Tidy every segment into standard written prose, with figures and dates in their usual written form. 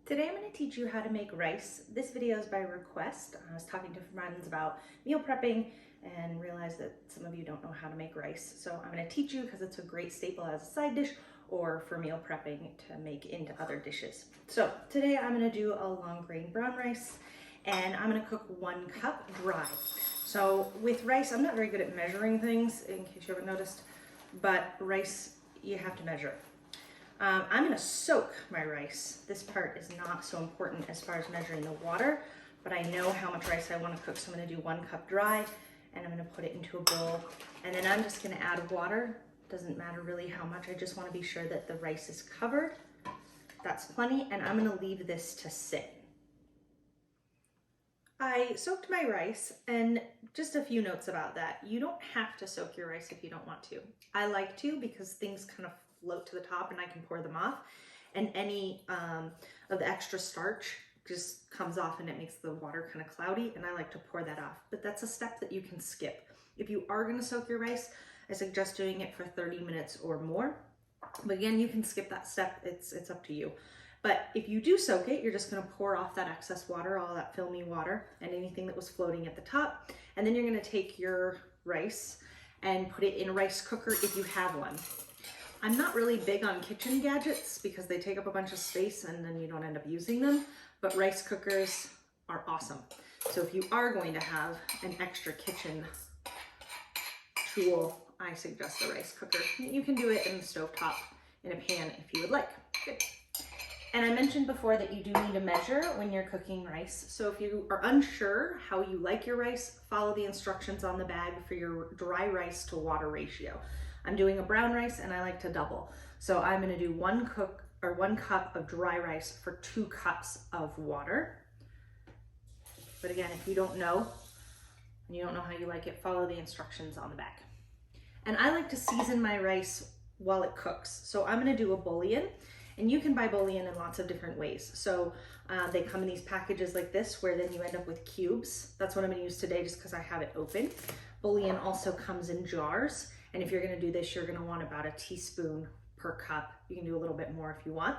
Today I'm going to teach you how to make rice. This video is by request. I was talking to friends about meal prepping and realized that some of you don't know how to make rice. So I'm going to teach you because it's a great staple as a side dish or for meal prepping to make into other dishes. So today I'm going to do a long grain brown rice and I'm going to cook 1 cup dry. So with rice, I'm not very good at measuring things in case you haven't noticed, but rice you have to measure. I'm going to soak my rice. This part is not so important as far as measuring the water, but I know how much rice I want to cook, so I'm going to do 1 cup dry, and I'm going to put it into a bowl, and then I'm just going to add water. Doesn't matter really how much, I just want to be sure that the rice is covered. That's plenty, and I'm going to leave this to sit. I soaked my rice, and just a few notes about that. You don't have to soak your rice if you don't want to. I like to because things kind of float to the top and I can pour them off, and any of the extra starch just comes off and it makes the water kind of cloudy, and I like to pour that off. But that's a step that you can skip. If you are going to soak your rice, I suggest doing it for 30 minutes or more. But again, you can skip that step. It's up to you. But if you do soak it, you're just going to pour off that excess water, all that filmy water and anything that was floating at the top. And then you're going to take your rice and put it in a rice cooker if you have one. I'm not really big on kitchen gadgets because they take up a bunch of space and then you don't end up using them, but rice cookers are awesome. So if you are going to have an extra kitchen tool, I suggest a rice cooker. You can do it in the stovetop in a pan if you would like. Good. And I mentioned before that you do need to measure when you're cooking rice. So if you are unsure how you like your rice, follow the instructions on the bag for your dry rice to water ratio. I'm doing a brown rice and I like to double. So I'm going to do 1 cup of dry rice for 2 cups of water. But again, if you don't know and you don't know how you like it, follow the instructions on the back. And I like to season my rice while it cooks. So I'm going to do a bouillon, and you can buy bouillon in lots of different ways. So they come in these packages like this where then you end up with cubes. That's what I'm going to use today just because I have it open. Bouillon also comes in jars. And if you're going to do this, you're going to want about a teaspoon per cup. You can do a little bit more if you want.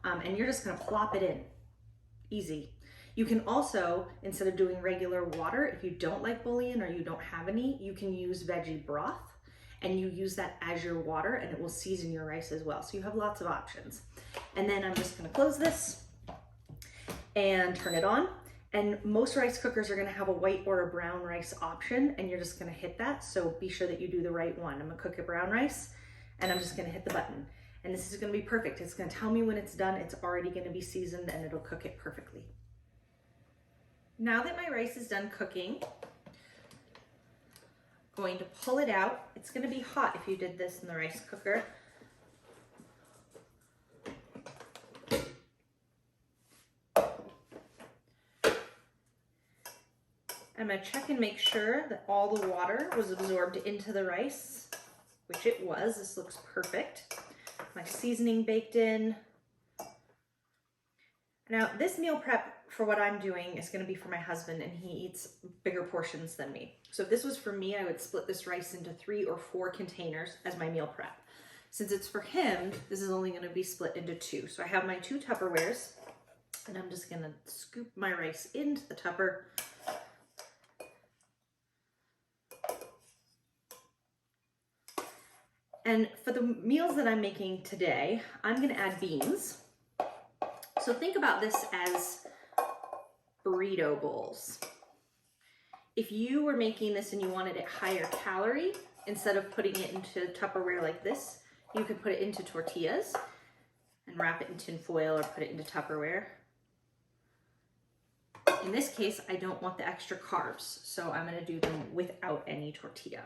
And you're just going to plop it in. Easy. You can also, instead of doing regular water, if you don't like bouillon or you don't have any, you can use veggie broth. And you use that as your water and it will season your rice as well. So you have lots of options. And then I'm just going to close this and turn it on. And most rice cookers are going to have a white or a brown rice option, and you're just going to hit that. So be sure that you do the right one. I'm going to cook a brown rice and I'm just going to hit the button. And this is going to be perfect. It's going to tell me when it's done. It's already going to be seasoned and it'll cook it perfectly. Now that my rice is done cooking, I'm going to pull it out. It's going to be hot if you did this in the rice cooker. I'm going to check and make sure that all the water was absorbed into the rice, which it was. This looks perfect. My seasoning baked in. Now, this meal prep for what I'm doing is going to be for my husband, and he eats bigger portions than me. So if this was for me, I would split this rice into 3 or 4 containers as my meal prep. Since it's for him, this is only going to be split into 2. So I have my 2 Tupperwares, and I'm just going to scoop my rice into the Tupper. And for the meals that I'm making today, I'm going to add beans. So think about this as burrito bowls. If you were making this and you wanted it higher calorie, instead of putting it into Tupperware like this, you could put it into tortillas and wrap it in tin foil or put it into Tupperware. In this case, I don't want the extra carbs, so I'm going to do them without any tortilla.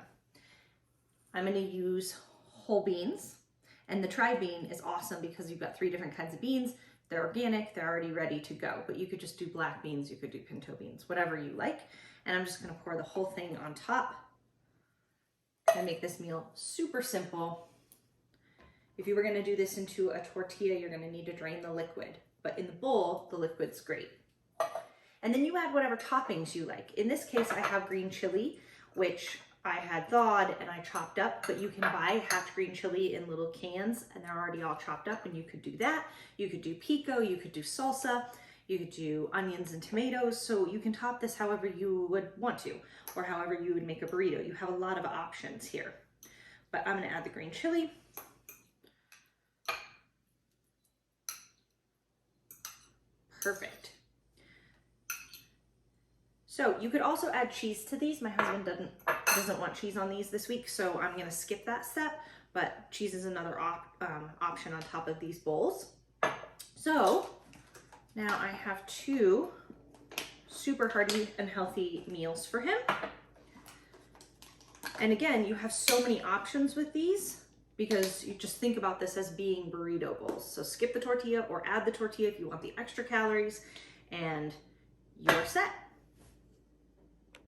I'm going to use whole beans, and the tri-bean is awesome because you've got 3 different kinds of beans. They're organic, they're already ready to go, but you could just do black beans, you could do pinto beans, whatever you like. And I'm just going to pour the whole thing on top and make this meal super simple. If you were going to do this into a tortilla, you're going to need to drain the liquid, but in the bowl, the liquid's great. And then you add whatever toppings you like. In this case, I have green chili, which I had thawed and I chopped up, but you can buy hatch green chili in little cans and they're already all chopped up, and you could do that. You could do pico, you could do salsa, you could do onions and tomatoes. So you can top this however you would want to, or however you would make a burrito. You have a lot of options here, but I'm gonna add the green chili. Perfect. So you could also add cheese to these. My husband doesn't want cheese on these this week, so I'm gonna skip that step, but cheese is another option on top of these bowls. So now I have 2 super hearty and healthy meals for him. And again, you have so many options with these because you just think about this as being burrito bowls. So skip the tortilla or add the tortilla if you want the extra calories, and you're set.